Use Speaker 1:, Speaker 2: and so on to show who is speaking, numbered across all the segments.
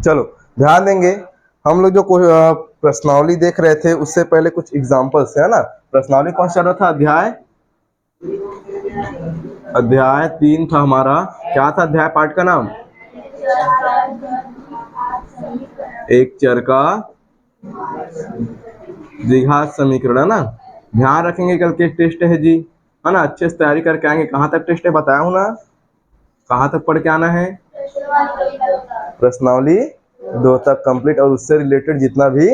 Speaker 1: चलो ध्यान देंगे। हम लोग जो प्रश्नावली देख रहे थे उससे पहले कुछ एग्जांपल्स है ना। प्रश्नावली कौन सा चल रहा था? अध्याय 3 था हमारा। क्या था अध्याय पाठ का नाम? एक चर का द्विघात समीकरण, है ना। ध्यान रखेंगे कल के टेस्ट है जी, है ना। अच्छे से तैयारी करके आएंगे। कहाँ तक टेस्ट है बताया हूँ ना, कहाँ तक पढ़ के आना है? प्रश्नावली 2 तक कंप्लीट, और उससे रिलेटेड जितना भी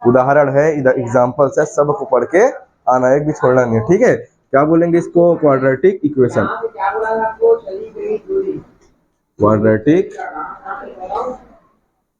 Speaker 1: उदाहरण है, एग्जांपल्स है, सबको पढ़ के आना, एक भी छोड़ना नहीं है, ठीक है। क्या बोलेंगे इसको? Quadratic equation. क्वाड्रेटिक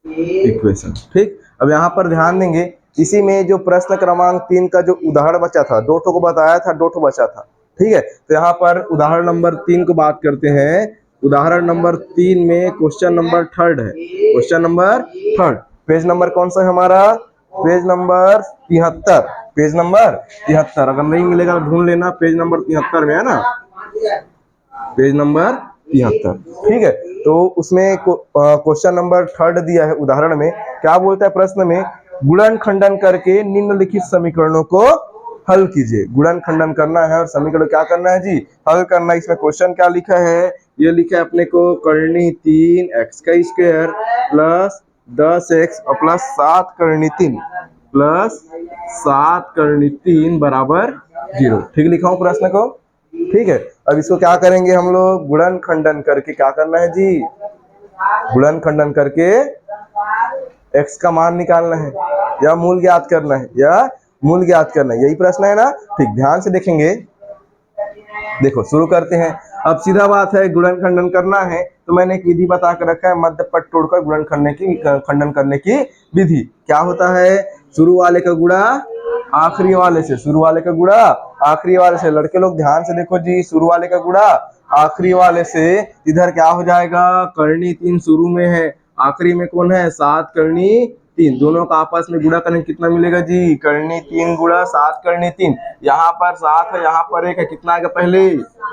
Speaker 1: इक्वेशन, ठीक। अब यहाँ पर ध्यान देंगे, इसी में जो प्रश्न क्रमांक 3 का जो उदाहरण बचा था, 2 ठो को बताया था, 2 ठो बचा था, ठीक है। तो यहाँ पर उदाहरण नंबर 3 को बात करते हैं। उदाहरण नंबर 3 में क्वेश्चन नंबर 3 है। क्वेश्चन नंबर 3, पेज नंबर कौन सा है हमारा? Page number 73। पेज नंबर 73, अगर नहीं मिलेगा ढूंढ लेना, पेज नंबर 73 में है ना, पेज नंबर 73, ठीक है। तो उसमें क्वेश्चन नंबर 3 दिया है उदाहरण में। क्या बोलता है प्रश्न में? गुणन खंडन करके निम्नलिखित समीकरणों को हल कीजिए। गुणन खंडन करना है और समीकरण क्या करना है जी? हल करना है। इसमें क्वेश्चन क्या लिखा है? ये लिखा है अपने को, करनी 3x का स्क्वायर प्लस 10x और प्लस 7 करनी 3 प्लस 7 करनी 3 बराबर 0। ठीक लिखा हूं प्रश्न को, ठीक है। अब इसको क्या करेंगे हम लोग? गुणन खंडन करके क्या करना है जी? गुणन खंडन करके x का मान निकालना है, या मूल ज्ञात करना है, या मूल ज्ञात करना है। यही प्रश्न है ना, ठीक। ध्यान से देखेंगे, देखो शुरू करते हैं। अब सीधा बात है, गुणन खंडन करना है तो मैंने एक विधि बता कर रखा है, मध्य पट तोड़कर गुणन खंडन करने की विधि। क्या होता है? शुरू वाले का गुणा आखिरी वाले से, शुरू वाले का गुणा आखिरी वाले से। लड़के लोग ध्यान से देखो जी, शुरू वाले का गुणा आखिरी वाले से। इधर क्या हो जाएगा? करनी 3 शुरू में है, आखिरी में कौन है? 7 करनी 3। दोनों का आपस में गुणा करेंगे, कितना मिलेगा जी? करनी 3 गुणा 7 करनी 3। यहाँ पर 7 है, यहाँ पर 1 है, कितना आएगा? पहले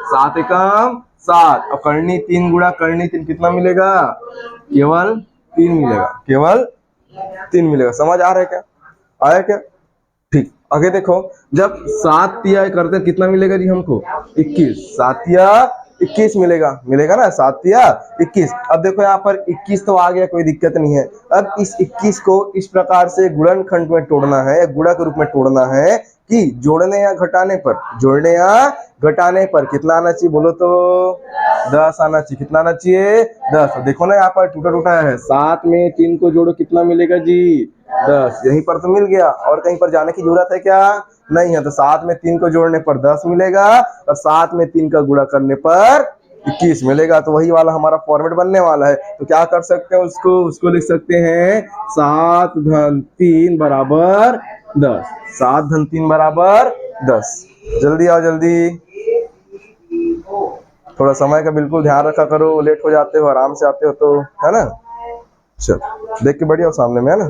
Speaker 1: 7 एकम 7, और करनी 3 गुणा करनी 3 कितना मिलेगा? केवल 3 मिलेगा, केवल 3 मिलेगा। समझ आ रहा है क्या? आया क्या? ठीक। आगे देखो, जब 7 तिया करते कितना मिलेगा जी हमको? 21। 7 तिया 21 मिलेगा, मिलेगा ना, 7 तिया 21। अब देखो यहाँ पर 21 तो आ गया, कोई दिक्कत नहीं है। अब इस 21 को इस प्रकार से गुणनखंड में तोड़ना है, या गुणा के रूप में तोड़ना है कि जोड़ने या घटाने पर, जोड़ने या घटाने पर कितना आना चाहिए बोलो तो? 10 आना चाहिए। कितना आना चाहिए? 10। देखो ना यहाँ पर टूटा टूटा है, 7 में 3 को जोड़ो कितना मिलेगा जी? 10। यहीं पर तो मिल गया, और कहीं पर जाने की जरूरत है क्या? नहीं है। तो 7 में 3 को जोड़ने पर 10 मिलेगा, और 7 में 3 का गुणा करने पर 21 मिलेगा। तो वही वाला हमारा फॉर्मेट बनने वाला है। तो क्या कर सकते हैं उसको लिख सकते हैं 7 धन 3 बराबर 10। 7 धन 3 बराबर 10। जल्दी आओ जल्दी, थोड़ा समय का बिल्कुल ध्यान रखा करो, लेट हो जाते हो, आराम से आते हो तो, है ना। चल देख के बढ़िया सामने में, है ना,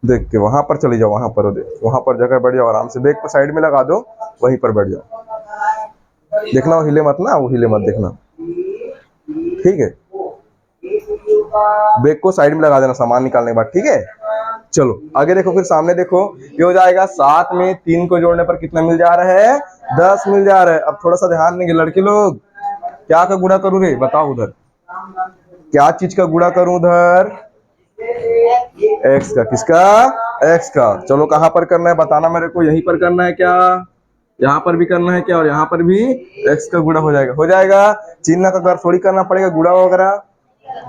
Speaker 1: देख के वहां पर चली जाओ, वहां पर देख, वहां पर जगह बैठ जाओ, आराम से बैग को साइड में लगा दो, वहीं पर बैठ जाओ। देखना वो हिले मत ना, वो हिले मत देखना, ठीक है। बैग को साइड में लगा देना सामान निकालने के बाद, ठीक है। चलो आगे देखो, फिर सामने देखो, ये हो जाएगा 7 में 3 को जोड़ने पर कितना मिल जा रहा है? 10 मिल जा रहा है। अब थोड़ा सा ध्यान देंगे लड़के लोग, क्या का गुणा करूं रे बताओ? उधर क्या चीज का गुणा करूं? उधर एक्स का। किसका? एक्स का। चलो कहां पर करना है बताना मेरे को, यहीं पर करना है क्या? यहाँ पर भी करना है क्या? और यहाँ पर भी एक्स का गुणा हो जाएगा, हो जाएगा। चिन्ह का घर थोड़ी करना पड़ेगा गुणा वगैरह,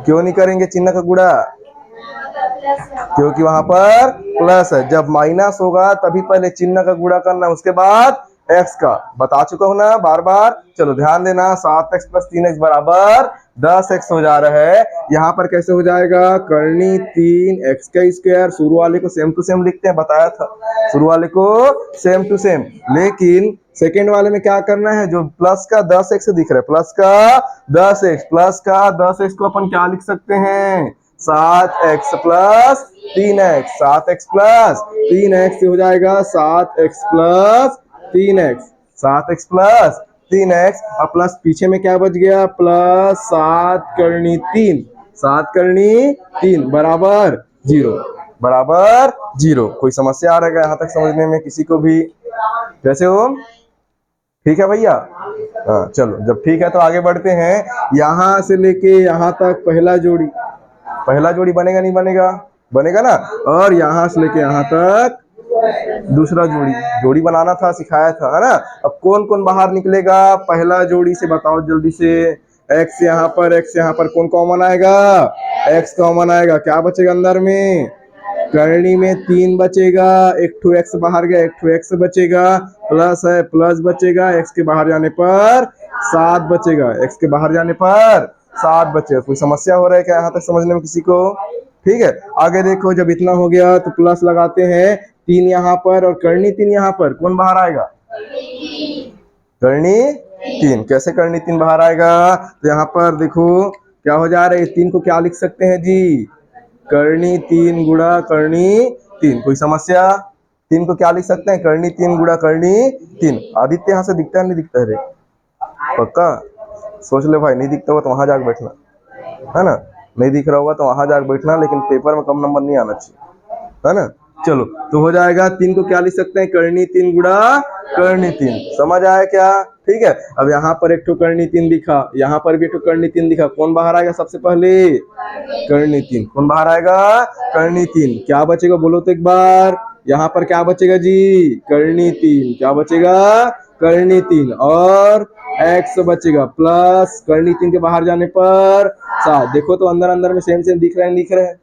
Speaker 1: क्यों नहीं करेंगे चिन्ह का गुणा? क्योंकि वहां पर प्लस है। जब माइनस होगा तभी पहले चिन्ह का गुणा करना, उसके बाद एक्स का। बता चुका हूं ना बार बार। चलो ध्यान देना, 7x प्लस 3x बराबर 10x हो जा रहा है। यहाँ पर कैसे हो जाएगा? करनी 3x का स्क्वायर, शुरू वाले को सेम टू सेम लिखते हैं, बताया था, शुरू वाले को सेम टू सेम। लेकिन सेकेंड वाले में क्या करना है? जो प्लस का 10x दिख रहा है, प्लस का 10x, प्लस का 10x को अपन क्या लिख सकते हैं? 7x plus 3x। 7x plus 3x हो जाएगा 7x plus 3x। 7x plus 3x और प्लस पीछे में क्या बच गया, प्लस 7 करनी 3, 7 करनी 3 बराबर 0, बराबर 0। कोई समस्या आ रहा है यहाँ तक समझने में किसी को भी? कैसे हो, ठीक है भैया? हाँ चलो, जब ठीक है तो आगे बढ़ते हैं। यहाँ से लेके यहाँ तक पहला जोड़ी बनेगा नहीं बनेगा? बनेगा ना। और यहाँ से लेके यहाँ तक दूसरा जोड़ी बनाना था, सिखाया था, है ना। अब कौन कौन बाहर निकलेगा पहला जोड़ी से, बताओ जल्दी से। x यहाँ पर कौन कॉमन आएगा? x कॉमन आएगा। क्या बचेगा अंदर में? करनी में 3 बचेगा, एक ठो x बाहर गया, एक ठो x बचेगा, प्लस है प्लस बचेगा, x के बाहर जाने पर 7 बचेगा, x के बाहर जाने पर 7 बचेगा। कोई समस्या हो रहा है क्या यहाँ तक समझने में किसी को? ठीक है, आगे देखो। जब इतना हो गया तो प्लस लगाते हैं, 3 यहाँ पर और करनी 3 यहाँ पर, कौन बाहर आएगा? करनी 3। कैसे करनी 3 बाहर आएगा? तो यहाँ पर देखो क्या हो जा रहा है, 3 को क्या लिख सकते हैं जी? करनी 3 गुणा करनी 3। कोई समस्या? 3 को क्या लिख सकते हैं? करनी 3 गुणा करनी 3। आदित्य यहाँ से दिखता है नहीं दिखता है रे? पक्का सोच ले भाई, नहीं दिखता होगा तो वहां जाकर बैठना, है ना। नहीं दिख रहा होगा तो वहां जाकर बैठना, लेकिन पेपर में कम नंबर नहीं आना चाहिए, है ना। चलो तो हो जाएगा, 3 को क्या लिख सकते हैं? करनी 3 गुणा करनी 3। समझ आया क्या? ठीक है। अब यहाँ पर एक ठो करनी 3 दिखा, यहाँ पर भी एक ठो करनी 3 दिखा, कौन बाहर आएगा सबसे पहले? करनी 3। कौन बाहर आएगा? करनी 3। क्या बचेगा बोलो तो एक बार। यहाँ पर क्या बचेगा जी? करनी 3। क्या बचेगा? करनी 3 और x बचेगा प्लस करनी 3 के बाहर जाने पर 7। देखो तो अंदर अंदर में सेम दिख रहा है, नहीं दिख रहा है?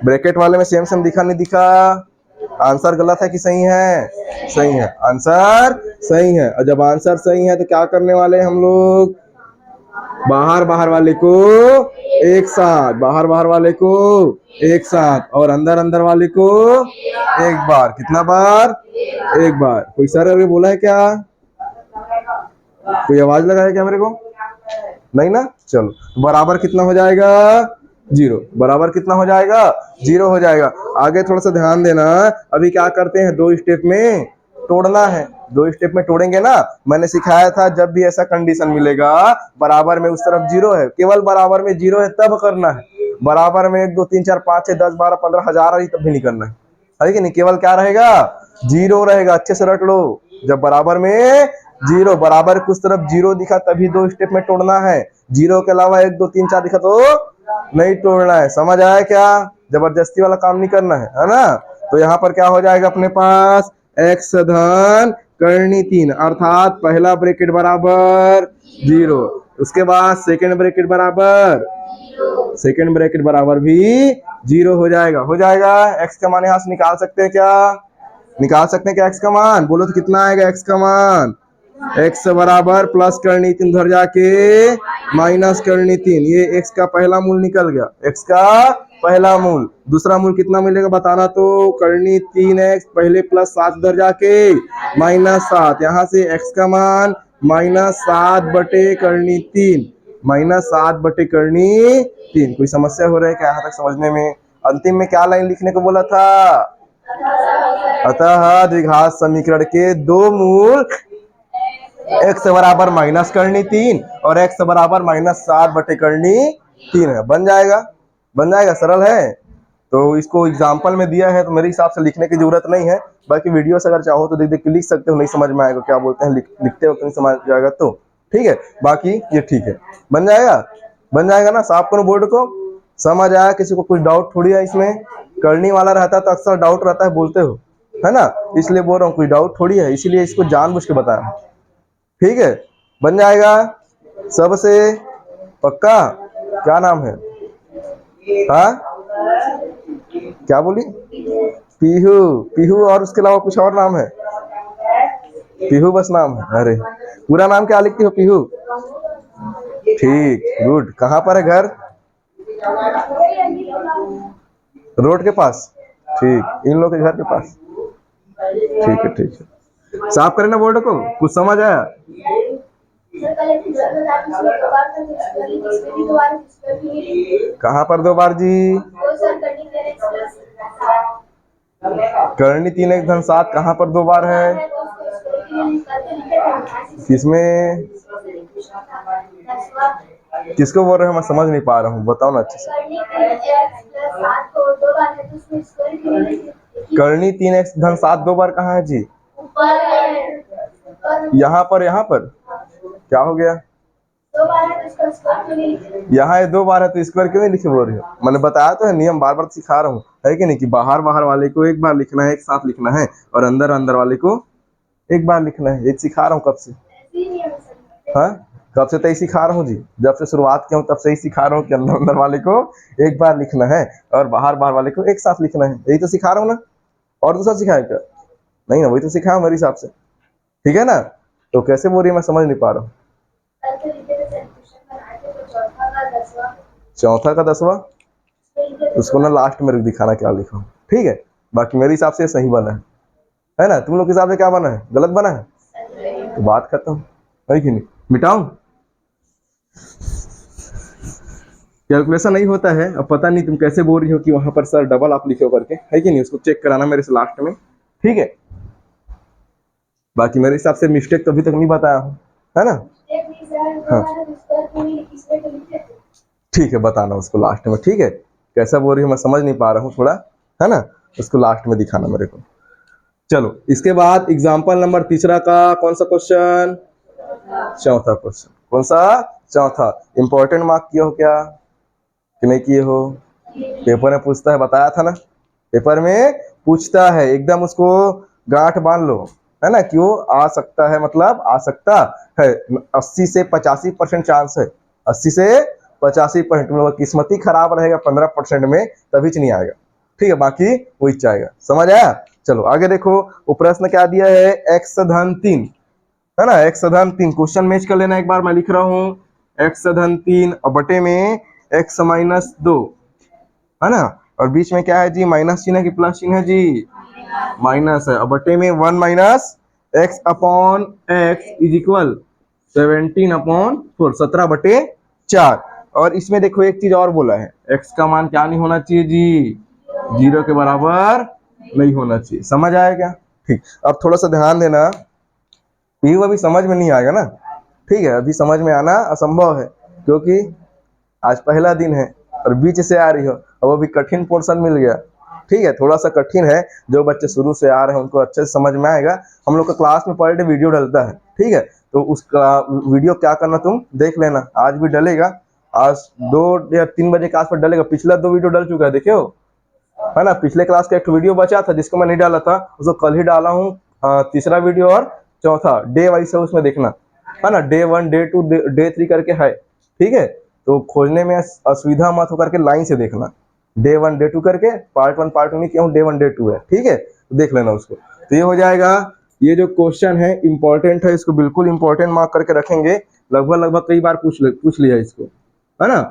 Speaker 1: ब्रैकेट वाले में सेम दिखा नहीं दिखा? आंसर गलत है कि सही है? सही है, आंसर सही है। और जब आंसर सही है तो क्या करने वाले हम लोग? बाहर वाले को एक साथ, बाहर वाले को एक साथ, और अंदर अंदर वाले को एक बार। कितना बार? एक बार। कोई सर अभी बोला है क्या? कोई आवाज लगाया क्या मेरे को? नहीं ना। चलो, बराबर कितना हो जाएगा? 0। बराबर कितना हो जाएगा? 0 हो जाएगा। आगे थोड़ा सा ध्यान देना। अभी क्या करते हैं, 2 स्टेप में तोड़ना है। 2 स्टेप में तोड़ेंगे ना। मैंने सिखाया था जब भी ऐसा कंडीशन मिलेगा, बराबर में उस तरफ 0 है, केवल बराबर में 0 है तब करना है। बराबर में 1 2 3 4 5 6 10 12 15 हजार आई तब भी नहीं करना है कि नहीं? केवल क्या रहेगा? 0 रहेगा। अच्छे से रट लो। जब बराबर में 0, बराबर कुछ तरफ 0 दिखा तभी 2 स्टेप में तोड़ना है। 0 के अलावा 1 2 3 4 दिखा तो नहीं तोड़ना है। समझ आया क्या? जबरदस्ती वाला काम नहीं करना है ना। तो यहाँ पर क्या हो जाएगा अपने पास? x धन करनी 3, अर्थात पहला ब्रैकेट बराबर 0, उसके बाद सेकंड ब्रैकेट बराबर भी 0 हो जाएगा। x का मान यहाँ से निकाल सकते हैं क्या? निकाल सकते हैं क्या x का मान? बोलो तो कितना आएगा x का मान? x बराबर प्लस करनी 3 उधर जाके माइनस करनी 3। ये x का पहला मूल निकल गया, x का पहला मूल। दूसरा मूल कितना मिलेगा बताना तो? करनी 3x पहले प्लस 7 उधर जाके माइनस 7। यहाँ से x का मान -7 बटे करनी 3, -7 बटे करनी 3। कोई समस्या हो रहा है क्या यहाँ तक समझने में? अंतिम में क्या लाइन लिखने को बोला था? अतः द्विघात समीकरण के 2 मूल x बराबर माइनस करनी 3 और x बराबर -7 बटे करनी 3 है। बन जाएगा। सरल है। तो इसको एग्जाम्पल में दिया है तो मेरे हिसाब से लिखने की जरूरत नहीं है। बाकी वीडियो से अगर चाहो तो देख देख के लिख सकते हो, नहीं समझ में आएगा क्या बोलते हैं लिखते हो तो नहीं समझ जाएगा तो ठीक है। बाकी ये ठीक है, बन जाएगा ना। साफ करो बोर्ड को। समझ आया? किसी को कुछ डाउट थोड़ी है इसमें? करनी वाला रहता तो अक्सर डाउट रहता है, बोलते हो, है ना। इसलिए बोल रहा हूँ, कोई डाउट थोड़ी है, इसीलिए इसको जानबूझ के बताया। ठीक है, बन जाएगा सबसे पक्का। क्या नाम है? हाँ, क्या बोली? पीहू और उसके अलावा कुछ और नाम है? पीहू बस नाम है? अरे पूरा नाम क्या लिखती हो? पीहू। ठीक, गुड। कहाँ पर है घर? रोड के पास। ठीक, इन लोग के घर के पास। ठीक है। साफ करें ना बोर्ड को। कुछ समझ आया? कहाँ पर 2 बार जी? करनी 3x धन 7 कहाँ पर 2 बार है? किसमें, किसको बोल रहे हो, मैं समझ नहीं पा रहा हूँ, बताओ ना अच्छे से। करनी 3x धन 7 दो बार कहाँ है जी? यहाँ पर क्या हो गया? यहाँ ये 2 बार है तो स्क्वायर क्यों नहीं लिखे बोल रहे हो? मैंने बताया तो है, नियम बार बार सिखा रहा हूँ, है कि नहीं, कि बाहर वाले को एक बार लिखना है, एक साथ लिखना है, और अंदर वाले को एक बार लिखना है। ये सिखा रहा हूँ कब से? हाँ, कब से तो ही सिखा रहा हूँ जी, जब से शुरुआत किया हूँ तब से ही सिखा रहा हूँ कि अंदर वाले को एक बार लिखना है और बाहर वाले को एक साथ लिखना है। यही तो सिखा रहा हूँ ना, और दूसरा सिखाया क्या? नहीं ना, वही तो सिखाया मेरे हिसाब से, ठीक है ना? तो कैसे बोल रही है, मैं समझ नहीं पा रहा हूँ। चौथा का 10वां, उसको ना लास्ट में दिखाना क्या लिखा हूँ, ठीक है? बाकी मेरे हिसाब से सही बना है ना? तुम लोग के हिसाब से क्या बना है? गलत बना है? तो बात खत्म, है कि नहीं? मिटाऊं? कैलकुलेशन नहीं होता है। अब पता नहीं तुम कैसे बोल रही हो कि वहां पर सर डबल आप लिखे हो करके, है कि नहीं? उसको चेक कराना मेरे से लास्ट में, ठीक है? बाकी मेरे हिसाब से मिस्टेक तो अभी तक नहीं बताया हूँ, है ना? हाँ ठीक है, बताना उसको लास्ट में, ठीक है? कैसा बोल रही हो मैं समझ नहीं पा रहा हूँ थोड़ा, है ना? उसको लास्ट में दिखाना मेरे को। चलो, इसके बाद एग्जाम्पल नंबर तीसरा का कौन सा क्वेश्चन? चौथा क्वेश्चन। कौन सा? चौथा। इंपॉर्टेंट मार्क किए हो क्या कि नहीं किए हो? पेपर में पूछता है, बताया था ना, पेपर में पूछता है, एकदम उसको गांठ बांध लो, है ना? क्यों आ सकता है, मतलब आ सकता है। 80 से 85% चांस है, 80 से 85%, मतलब किस्मती खराब रहेगा 15% में, तभी नहीं आएगा, ठीक है? बाकी वही चाहेगा। समझ आया? चलो आगे देखो, वो प्रश्न क्या दिया है? x धन 3, है ना? x धन 3, क्वेश्चन मैच कर लेना एक बार, मैं लिख रहा हूँ x धन 3 और बटे में x माइनस 2, है ना? और बीच में क्या है जी? माइनस चिन्ह है कि प्लस चिन्ह है जी? माइनस है। और बटे में 1 minus x upon x is equal 17/4, 17/4। और इसमें देखो एक चीज और बोला है, x का मान क्या नहीं होना चाहिए जी? 0 के बराबर नहीं होना चाहिए। समझ आया क्या? ठीक। अब थोड़ा सा ध्यान देना, ये अभी समझ में नहीं आएगा ना, ठीक है? अभी समझ में आना असंभव है, क्योंकि आज पहला दिन है और बीच से आ रही हो, अब अभी कठिन पोर्शन मिल गया, ठीक है? थोड़ा सा कठिन है, जो बच्चे शुरू से आ रहे हैं उनको अच्छे से समझ में आएगा। हम लोग का क्लास में पर डे वीडियो डलता है, ठीक है? तो उसका वीडियो क्या करना, तुम देख लेना, आज भी डलेगा, आज 2 या 3 बजे के आसपास डलेगा। पिछला 2 वीडियो डल चुका है, देखे हो, है ना? पिछले क्लास का एक वीडियो बचा था जिसको मैं नहीं डाला था, उसको कल ही डाला हूँ। तीसरा वीडियो और चौथा डे वाइज है, उसमें देखना, है ना? डे 1, डे 2, डे 3 करके है, ठीक है? तो खोजने में असुविधा मत होकर के लाइन से देखना, डे 1 डे 2 करके, पार्ट 1 पार्ट 2 नहीं किया हूँ, डे 1 डे 2 है, ठीक है? तो देख लेना उसको। तो ये हो जाएगा। ये जो क्वेश्चन है इंपॉर्टेंट है, इसको बिल्कुल इंपॉर्टेंट मार्क करके रखेंगे। लगभग कई बार पूछ लिया इसको, है ना?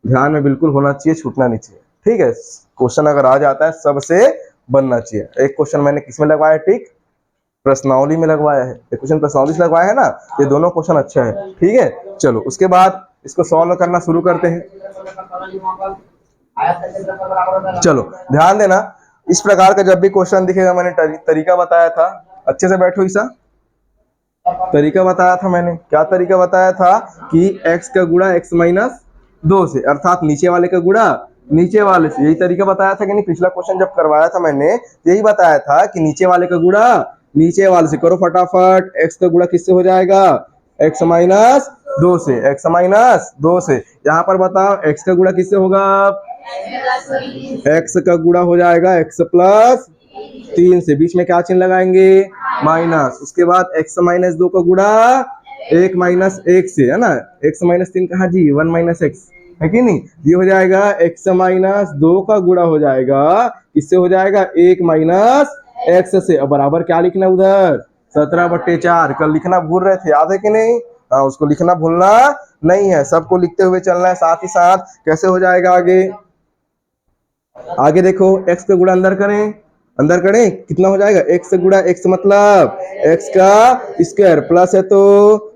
Speaker 1: ध्यान में बिल्कुल होना चाहिए, छूटना नहीं चाहिए, ठीक है? क्वेश्चन अगर आ जाता है सबसे बनना चाहिए। एक क्वेश्चन मैंने किसमें लगवाया टिक? प्रश्नावली में लगवाया है। एक क्वेश्चन प्रश्नावली से लगवाया है ना, ये दोनों क्वेश्चन अच्छा है, ठीक है? चलो उसके बाद इसको सॉल्व करना शुरू करते हैं। चलो ध्यान देना, इस प्रकार का जब भी क्वेश्चन दिखेगा, मैंने तरीका बताया था, अच्छे से बैठो ईसा। तरीका बताया था मैंने, क्या तरीका बताया था? कि x का गुणा x माइनस 2 से, अर्थात नीचे वाले का गुणा नीचे वाले से। यही तरीका बताया था कि नहीं? पिछला क्वेश्चन जब करवाया था मैंने, यही बताया था कि नीचे वाले का गुणा नीचे वाले से। करो फटाफट, x का गुणा किससे हो जाएगा? x माइनस 2 से, x माइनस 2 से। यहाँ पर बताओ x का गुणा किससे होगा? x का गुणा हो जाएगा x प्लस 3 से, बीच में क्या चिन्ह लगाएंगे? माइनस। उसके बाद x माइनस 2 का गुणा 1 माइनस 1 से, है ना? x माइनस 3 कहा जी? 1 माइनस x, है कि नहीं? ये हो जाएगा x माइनस 2 का गुणा हो जाएगा, इससे हो जाएगा 1 माइनस x से। अब बराबर क्या लिखना उधर? 17/4। कल लिखना भूल रहे थे, याद है कि नहीं? हाँ, उसको लिखना भूलना नहीं है, सबको लिखते हुए चलना है साथ ही साथ। कैसे हो जाएगा आगे? आगे देखो, x का गुणा अंदर करें, कितना हो जाएगा? x गुणा x मतलब x का स्क्वायर, प्लस है तो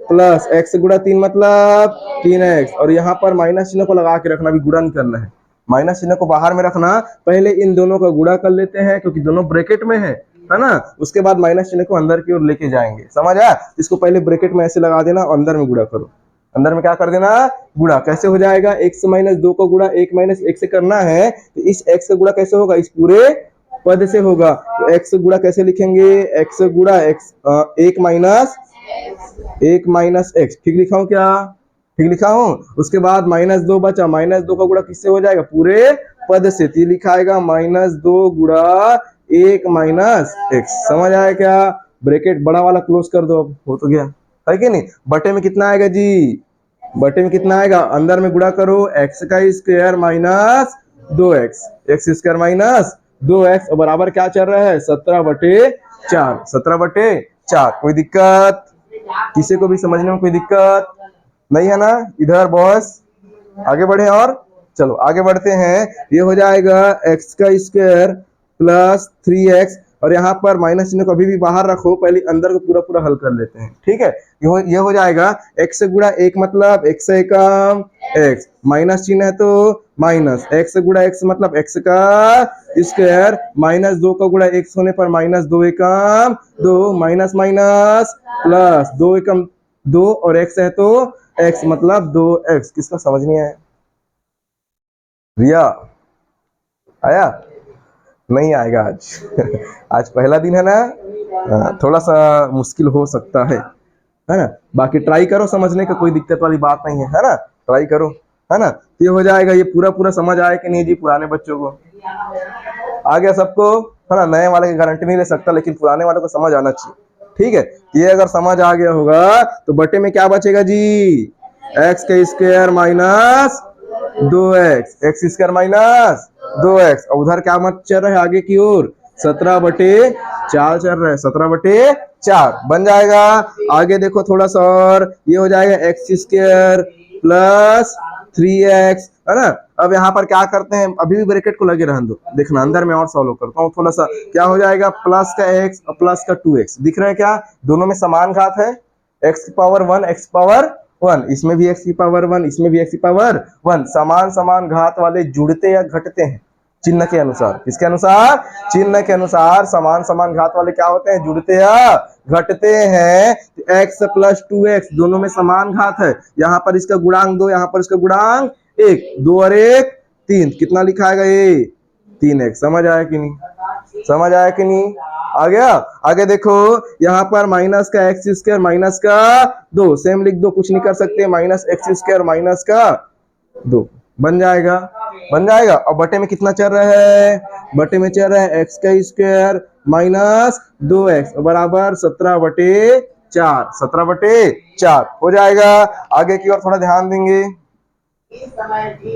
Speaker 1: प्लस, x गुणा 3 मतलब 3x। और यहाँ पर माइनस चिन्ह को लगा के रखना, भी गुणा नहीं करना है, माइनस चिन्ह को बाहर में रखना। पहले इन दोनों का गुणा कर लेते हैं, क्योंकि दोनों ब्रैकेट में है, है ना। उसके बाद माइनस चिन्ह को अंदर की ओर लेके जाएंगे, समझ आया। इसको पहले ब्रैकेट में ऐसे लगा देना और अंदर में गुणा करो। अंदर में क्या कर देना, गुणा। कैसे हो जाएगा, x माइनस 2 का गुणा 1 माइनस 1 से करना है, तो इस x का गुणा कैसे होगा, इस पूरे पद से होगा। तो x गुणा कैसे लिखेंगे, x गुणा x 1 माइनस x, ठीक लिखा हूं क्या, ठीक लिखा हूं। उसके बाद माइनस 2 बचा, माइनस 2 का गुणा किससे हो जाएगा, पूरे पद से, तो लिखा आएगा माइनस 2 गुणा 1 माइनस x। समझ आया क्या, ब्रैकेट बड़ा वाला क्लोज कर दो, अब हो तो गया, है कि नहीं। बटे में कितना आएगा जी, बटे में कितना आएगा, अंदर में गुणा करो, x का square minus 2x, x square minus 2x बराबर क्या चल रहा है, 17/4, 17/4। कोई दिक्कत, किसी को भी समझने में कोई दिक्कत नहीं है ना। इधर बॉस आगे बढ़े, और चलो आगे बढ़ते हैं। ये हो जाएगा x का स्क्वायर प्लस 3x, और यहाँ पर माइनस चिन्ह को अभी भी बाहर रखो, पहले अंदर को पूरा पूरा हल कर लेते हैं, ठीक है। ये हो जाएगा x गुणा 1 मतलब x से कम x, माइनस चिन्ह है तो माइनस, x गुणा x मतलब x का स्क्वायर, माइनस 2 का गुणा x होने पर माइनस 2 एकम 2, माइनस माइनस प्लस 2 एकम 2, और x है तो x मतलब 2x। किसका समझ नहीं आया, रिया आया, नहीं आएगा आज आज पहला दिन है ना, थोड़ा सा मुश्किल हो सकता है ना। बाकी ट्राई करो समझने का, कोई दिक्कत वाली बात नहीं है ना, ट्राई करो, है ना। ये हो जाएगा, ये पूरा पूरा समझ आया कि नहीं जी, पुराने बच्चों को आ गया सबको, है ना। नए वाले की गारंटी नहीं ले सकता, लेकिन पुराने वाले को समझ आना चाहिए, ठीक है। ये अगर समझ आ गया होगा तो बटे में क्या बचेगा जी, x का square minus 2x, x square minus 2x, और उधर क्या मत चल रहा है आगे की ओर, 17/4 चल रहा है, 17/4 बन जाएगा। आगे देखो थोड़ा सा और, ये हो जाएगा x स्क्वायर प्लस 3x, है ना। अब यहाँ पर क्या करते हैं, अभी भी ब्रैकेट को लगे रहने दो, देखना अंदर में और सॉल्व करता हूँ थोड़ा सा। क्या हो जाएगा, प्लस का x और प्लस का 2x, दिख रहा है क्या, दोनों में समान घात है, x की पावर 1 x की पावर 1, इसमें भी x की पावर 1 इसमें भी x की पावर 1, समान समान घात वाले जुड़ते या घटते हैं चिन्ह के अनुसार। किसके अनुसार, चिन्ह के अनुसार समान समान घात वाले क्या होते हैं, जुड़ते या घटते हैं। x प्लस 2x दोनों में समान घात है, यहाँ पर इसका गुणांक 2, यहाँ पर इसका गुणांक 1, 2 और 1 3, कितना लिखा है ये 3x। समझ आया कि नहीं, समझ आया कि नहीं, आ गया। आगे देखो यहाँ पर माइनस का एक्स स्क्वायर माइनस का 2, सेम लिख दो, कुछ नहीं कर सकते, माइनस एक्स स्क्वायर माइनस का 2 बन जाएगा, बन जाएगा। और बटे में कितना चल रहा है, बटे में चल रहा है एक्स का स्क्वायर माइनस 2x बराबर 17/4, 17/4 हो जाएगा। आगे की ओर थोड़ा ध्यान देंगे,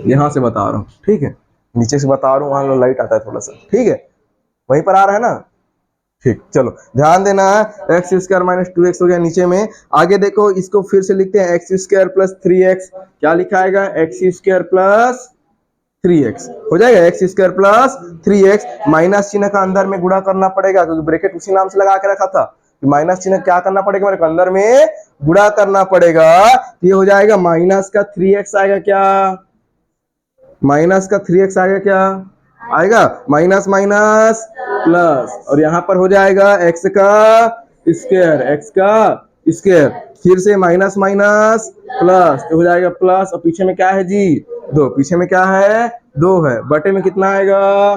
Speaker 1: यहां से बता रहा हूँ, ठीक है, नीचे से बता रहा हूँ, वहां लाइट आता है थोड़ा सा, ठीक है, वहीं पर आ रहा है ना, ठीक। चलो ध्यान देना, एक्स स्क्वायर माइनस 2x हो गया नीचे में। आगे देखो इसको फिर से लिखते हैं, एक्स स्क्वायर प्लस 3x, क्या लिखा आएगा, एक्स स्क्वायर प्लस 3x हो जाएगा, x square plus 3x। Minus चिन्ह का अंदर में गुणा करना पड़ेगा, क्योंकि ब्रैकेट उसी नाम से लगा के रखा था। माइनस चिन्ह क्या करना पड़ेगा, मेरे को अंदर में गुणा करना पड़ेगा। ये हो जाएगा माइनस का 3x आएगा, क्या माइनस का 3x आएगा, क्या आएगा, माइनस माइनस प्लस, और यहाँ पर हो जाएगा एक्स का स्क्वायर, एक्स का स्क्वायर, फिर से माइनस माइनस प्लस, तो हो जाएगा प्लस, और पीछे में क्या है जी 2, पीछे में क्या है 2 है। बटे में कितना आएगा,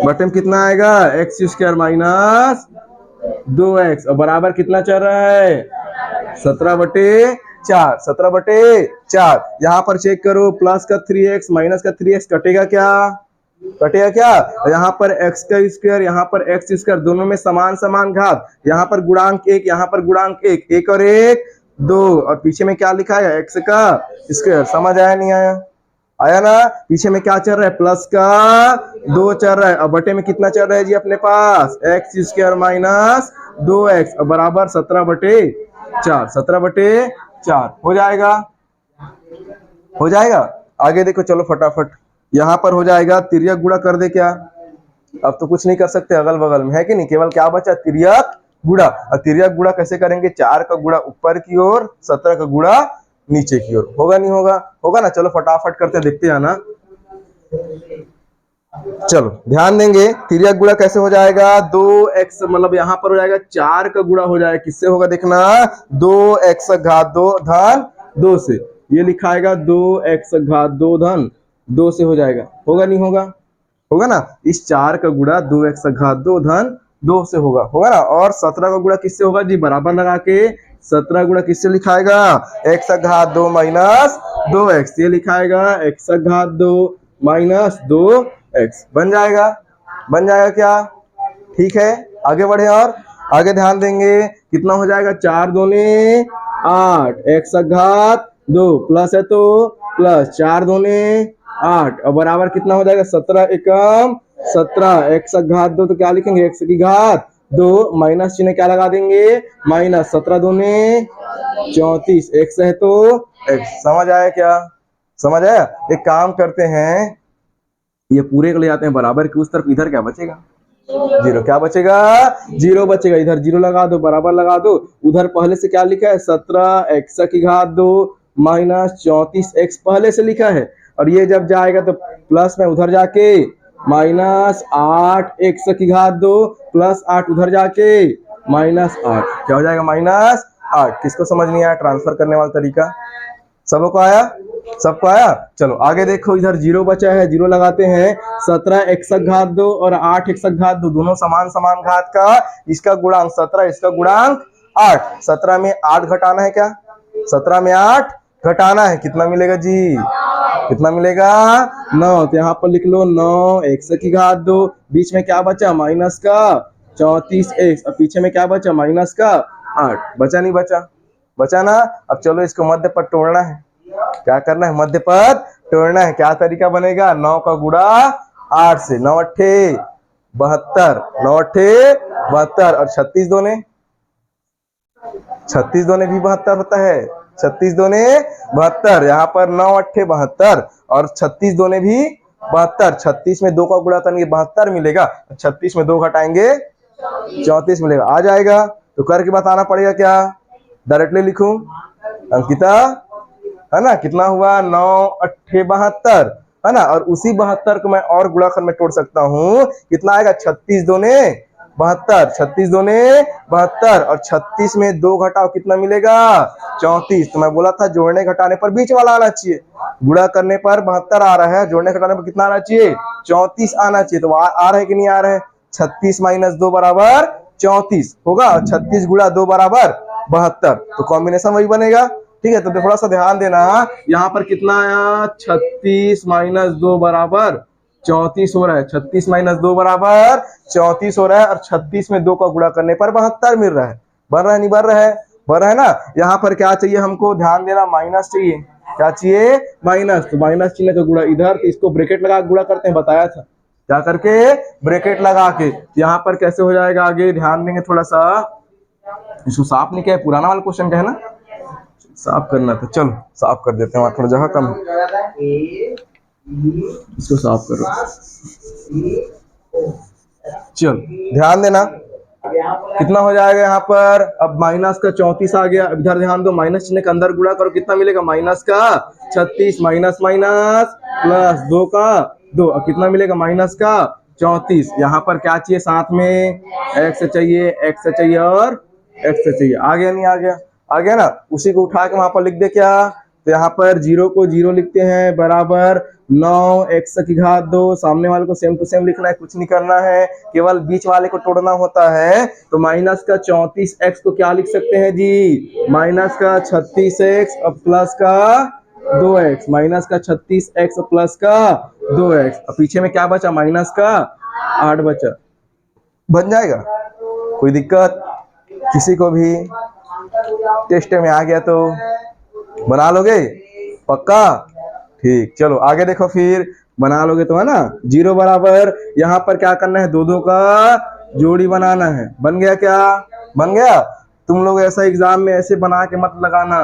Speaker 1: बटे में कितना आएगा, एक्स स्क्वायर माइनस 2x, और बराबर कितना चल रहा है 17/4, 17/4। यहाँ पर चेक करो, प्लस का 3x माइनस का 3x कटेगा क्या, कटेगा क्या। यहाँ पर x का स्क्वायर, यहाँ पर x स्क्वायर, दोनों में समान समान घात, यहाँ पर गुणांक 1, यहाँ पर गुणांक 1, 1 और 1 2, और पीछे में क्या लिखा है x का स्क्वायर। समझ आया नहीं आया, आया ना। पीछे में क्या चल रहा है, प्लस का 2 चल रहा है, और बटे में कितना चल रहा है जी अपने पास, एक्स स्क्वायर माइनस 2x बराबर 17/4, 17/4 हो जाएगा, हो जाएगा। आगे देखो चलो फटाफट, यहाँ पर हो जाएगा तिर्यक गुणा कर दे क्या, अब तो कुछ नहीं कर सकते अगल बगल में, है कि नहीं, केवल क्या बचा तिर्यक गुणा। और तिर्यक गुणा कैसे करेंगे, 4 का गुणा ऊपर की ओर, 17 का गुणा नीचे की ओर, होगा नहीं होगा, होगा ना। चलो फटाफट करते देखते हैं ना। चलो ध्यान देंगे, तिर्यक गुणा कैसे हो जाएगा, 2x मतलब यहाँ पर हो जाएगा 4 का गुणा हो जाएगा, किससे होगा देखना, 2x घात 2 धन 2 से, ये लिखाएगा 2x घात 2 धन 2 से हो जाएगा, होगा नहीं होगा, होगा ना, इस 4 का गुणा 2x घात 2 धन 2 से होगा, होगा ना। और 17 का गुणा किससे होगा जी, बराबर लगा के 17 गुणा किससे लिखाएगा, x घात 2 माइनस 2x, ये लिखाएगा x घात 2 माइनस 2x, बन जाएगा, बन जाएगा क्या, ठीक है। आगे बढ़े और आगे ध्यान देंगे, कितना हो जाएगा, 4 दूने 8, x घात 2 प्लस है तो प्लस 4 दूने 8 और बराबर कितना हो जाएगा, 17 एकम 17, x घात 2 तो क्या लिखेंगे, x की घात 2 माइनस चिन्ह क्या लगा देंगे, माइनस 17 दूने 34, x है तो x, समझ आया क्या, समझ आया। एक काम करते हैं, ये पूरे को ले जाते हैं बराबर की उस तरफ, इधर क्या बचेगा, जीरो, क्या बचेगा, जीरो बचेगा, इधर जीरो लगा दो, बराबर लगा दो, उधर पहले से क्या लिखा है, 17x की घात 2 माइनस 34x पहले से लिखा है, और ये जब जाएगा तो प्लस में उधर जाके माइनस 8x की घात 2 प्लस 8 उधर जाके माइनस 8, क्या हो जाएगा, माइनस 8। किसको समझ नहीं आया ट्रांसफर करने वाला तरीका, सबको आया, सबको आया। चलो आगे देखो, इधर जीरो बचा है, जीरो लगाते हैं, 17x घात 2 और 8x घात 2 दोनों समान समान घात का, इसका गुणांक 17, इसका गुणांक 8, 17 में 8 घटाना है क्या, 17 में 8 घटाना है, कितना मिलेगा जी, कितना मिलेगा, 9, तो यहाँ पर लिख लो 9x की घात 2, बीच में क्या बचा, माइनस का 34x, और पीछे में क्या बचा, माइनस का 8, बचा नहीं बचा, बचा ना। अब चलो इसको मध्य पर तोड़ना है, क्या करना है, मध्य पर तोड़ना है, क्या तरीका बनेगा, 9 का गुणा 8 से, 9 अट्ठे 72, 9 अट्ठे 72 और 36 दोने, 36 दोने भी 72 होता है, 36 दोने 72, यहाँ पर 9 अट्ठे 72 और 36 दोने भी 72, 36 में 2 का गुणा करेंगे 72 मिलेगा, 36 में 2 घटाएंगे 34 मिलेगा, आ जाएगा। तो करके बताना पड़ेगा क्या, डायरेक्टली लिखूं, अंकिता है ना, कितना हुआ, 9 अट्ठे 72 है ना, और उसी 72 को मैं और गुणाकर में तोड़ सकता हूँ, कितना आएगा, 36 दोने 72, 36 दोने 72 और 36 में 2 घटाओ कितना मिलेगा, 34। तो मैं बोला था जोड़ने घटाने पर बीच वाला आना चाहिए, गुणा करने पर 72 आ रहा है, जोड़ने घटाने पर कितना आना चाहिए, 34 आना चाहिए, तो आ रहा है कि नहीं आ रहा है, 36 माइनस 2 बराबर 34 होगा, 36 गुणा 2 बराबर 72, तो कॉम्बिनेशन वही बनेगा, ठीक है। तो थोड़ा सा ध्यान देना, यहाँ पर कितना आया, 36 माइनस 2 बराबर 34 हो रहा है, 36 माइनस 2 बराबर 34 हो रहा है, और 36 में 2 का गुणा करने पर 72 मिल रहा है, बन रहा है नहीं बन रहा है, बन रहा है ना। यहाँ पर क्या चाहिए हमको, ध्यान देना, माइनस चाहिए, क्या चाहिए, माइनस, तो माइनस चिन्ह का गुणा इधर, तो इसको ब्रैकेट लगा गुणा करते हैं, बताया था क्या करके, ब्रैकेट लगा के। यहाँ पर कैसे हो जाएगा, आगे ध्यान देंगे थोड़ा सा, इसको साफ नहीं किया है, पुराना वाला क्वेश्चन क्या है ना, साफ करना था, चलो साफ कर देते हैं, वहां थोड़ा जगह कम है, इसको साफ करो, चलो ध्यान देना, कितना हो जाएगा यहाँ पर, अब माइनस का 34 आ गया, इधर ध्यान दो, माइनस चिन्ह के अंदर गुणा करो, कितना मिलेगा, माइनस का 36 माइनस माइनस प्लस 2 का 2, और कितना मिलेगा, माइनस का 34। यहाँ पर क्या चाहिए साथ में, x चाहिए, x चाहिए और x चाहिए, आ गया नहीं, आ गया, आ गया ना, उसी को उठा के वहां पर लिख दे क्या, तो यहाँ पर जीरो को जीरो लिखते हैं, बराबर 9x की घात 2, सामने वाले को सेम टू सेम लिखना है, कुछ नहीं करना है, केवल बीच वाले को तोड़ना होता है। तो माइनस का 34x को क्या लिख सकते हैं जी, माइनस का 36x और प्लस का 2x, माइनस का 36x और प्लस का 2x, और पीछे में क्या बचा, माइनस का 8 बचा, बन जाएगा, कोई दिक्कत, किसी को भी टेस्ट में आ गया तो बना लोगे, पक्का, ठीक। चलो आगे देखो, फिर बना लोगे तो है ना, जीरो बराबर, यहाँ पर क्या करना है, 2 का जोड़ी बनाना है, बन गया क्या, बन गया। तुम लोग ऐसा एग्जाम में ऐसे बना के मत लगाना,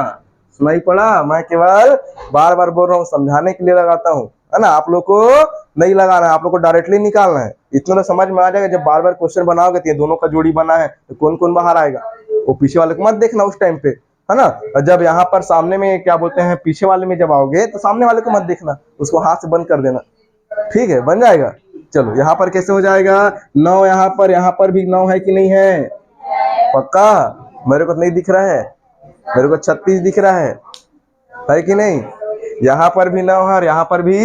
Speaker 1: सुनाई पड़ा, मैं केवल बार बार बोल रहा हूँ, समझाने के लिए लगाता हूँ, है ना, आप लोग को नहीं लगाना है, आप लोग को डायरेक्टली निकालना है, इतना तो समझ में आ जाएगा। जब बार बार क्वेश्चन बनाओगे तो ये दोनों का जोड़ी बना है तो कौन कौन बाहर आएगा, वो पीछे वाले को मत देखना उस टाइम पे, है ना। और जब यहाँ पर सामने में क्या बोलते हैं, पीछे वाले में जब आओगे तो सामने वाले को मत देखना, उसको हाथ से बंद कर देना, ठीक है, बन जाएगा, चलो यहाँ पर कैसे हो जाएगा, 9 यहाँ पर भी 9 है कि नहीं है, पक्का, मेरे को नहीं दिख रहा है, मेरे को 36 दिख रहा है कि नहीं, यहाँ पर भी 9 है और यहाँ पर भी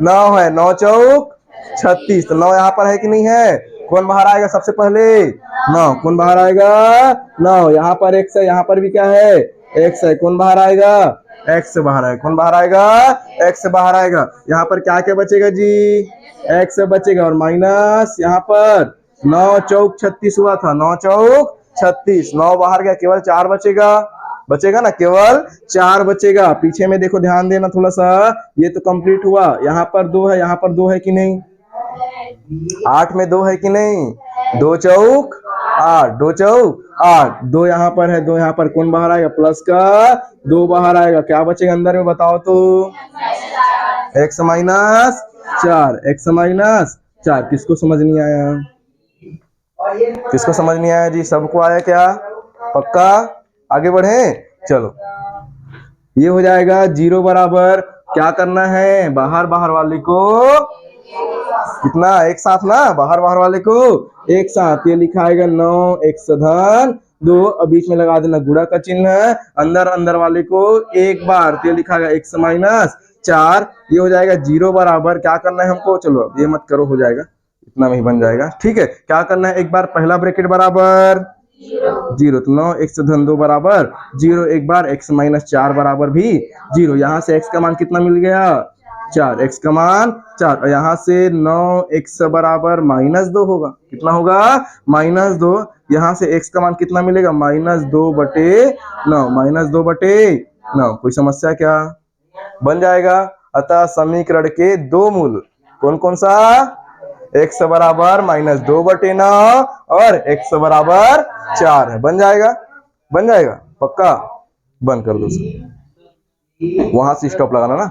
Speaker 1: 9 है, 9 चौक 36, तो 9 यहाँ पर है कि नहीं है, कौन बाहर आएगा सबसे पहले, 9, कौन बाहर आएगा, 9, यहाँ पर x है, यहाँ पर भी क्या है, x है, कौन बाहर आएगा, x से बाहर आएगा, कौन बाहर आएगा, x से बाहर आएगा, यहाँ पर क्या क्या बचेगा जी, x से बचेगा और माइनस यहाँ पर 9 चौक 36 हुआ था, 9 चौक 36, 9 बाहर गया, केवल 4 बचेगा ना, केवल 4 बचेगा। पीछे में देखो, ध्यान देना थोड़ा सा, ये तो कंप्लीट हुआ, यहाँ पर 2 है, यहाँ पर 2 है कि नहीं, 8 में 2 है कि नहीं, 2 चौक 8, 2 चौक 8, 2 यहाँ पर है, 2 यहाँ पर, कौन बाहर आएगा, प्लस का 2 बाहर आएगा, क्या बचेगा अंदर में बताओ तो, x माइनस 4, x माइनस 4, किसको समझ नहीं आया, किसको समझ नहीं आया जी, सबको आया क्या, पक्का, आगे बढ़े, चलो ये हो जाएगा 0 बराबर, क्या करना है, बाहर वाले को कितना, एक साथ ना, बाहर वाले को एक साथ, ये लिखा आएगा 9x धन 2, अब बीच में लगा देना गुणा का चिन्ह, अंदर वाले को एक बार, तो ये लिखा आएगा x माइनस 4, ये हो जाएगा 0 बराबर, क्या करना है हमको, चलो अब ये मत करो, हो जाएगा, इतना में ही बन जाएगा, ठीक है, क्या करना है, एक बार पहला ब्रैकेट बराबर 0, तो 9x धन 2 बराबर 0, एक बार x माइनस 4 बराबर भी 0, यहाँ से x का मान कितना मिल गया, 4, x का मान 4, और यहाँ से 9x बराबर -2 होगा, कितना होगा, -2, यहाँ से x का मान कितना मिलेगा, -2/9, -2/9, कोई समस्या क्या, बन जाएगा। अतः समीकरण के दो मूल कौन कौन सा, x बराबर -2/9 और x बराबर 4 है, बन जाएगा पक्का, बंद कर दो, वहां से स्टॉप लगाना ना।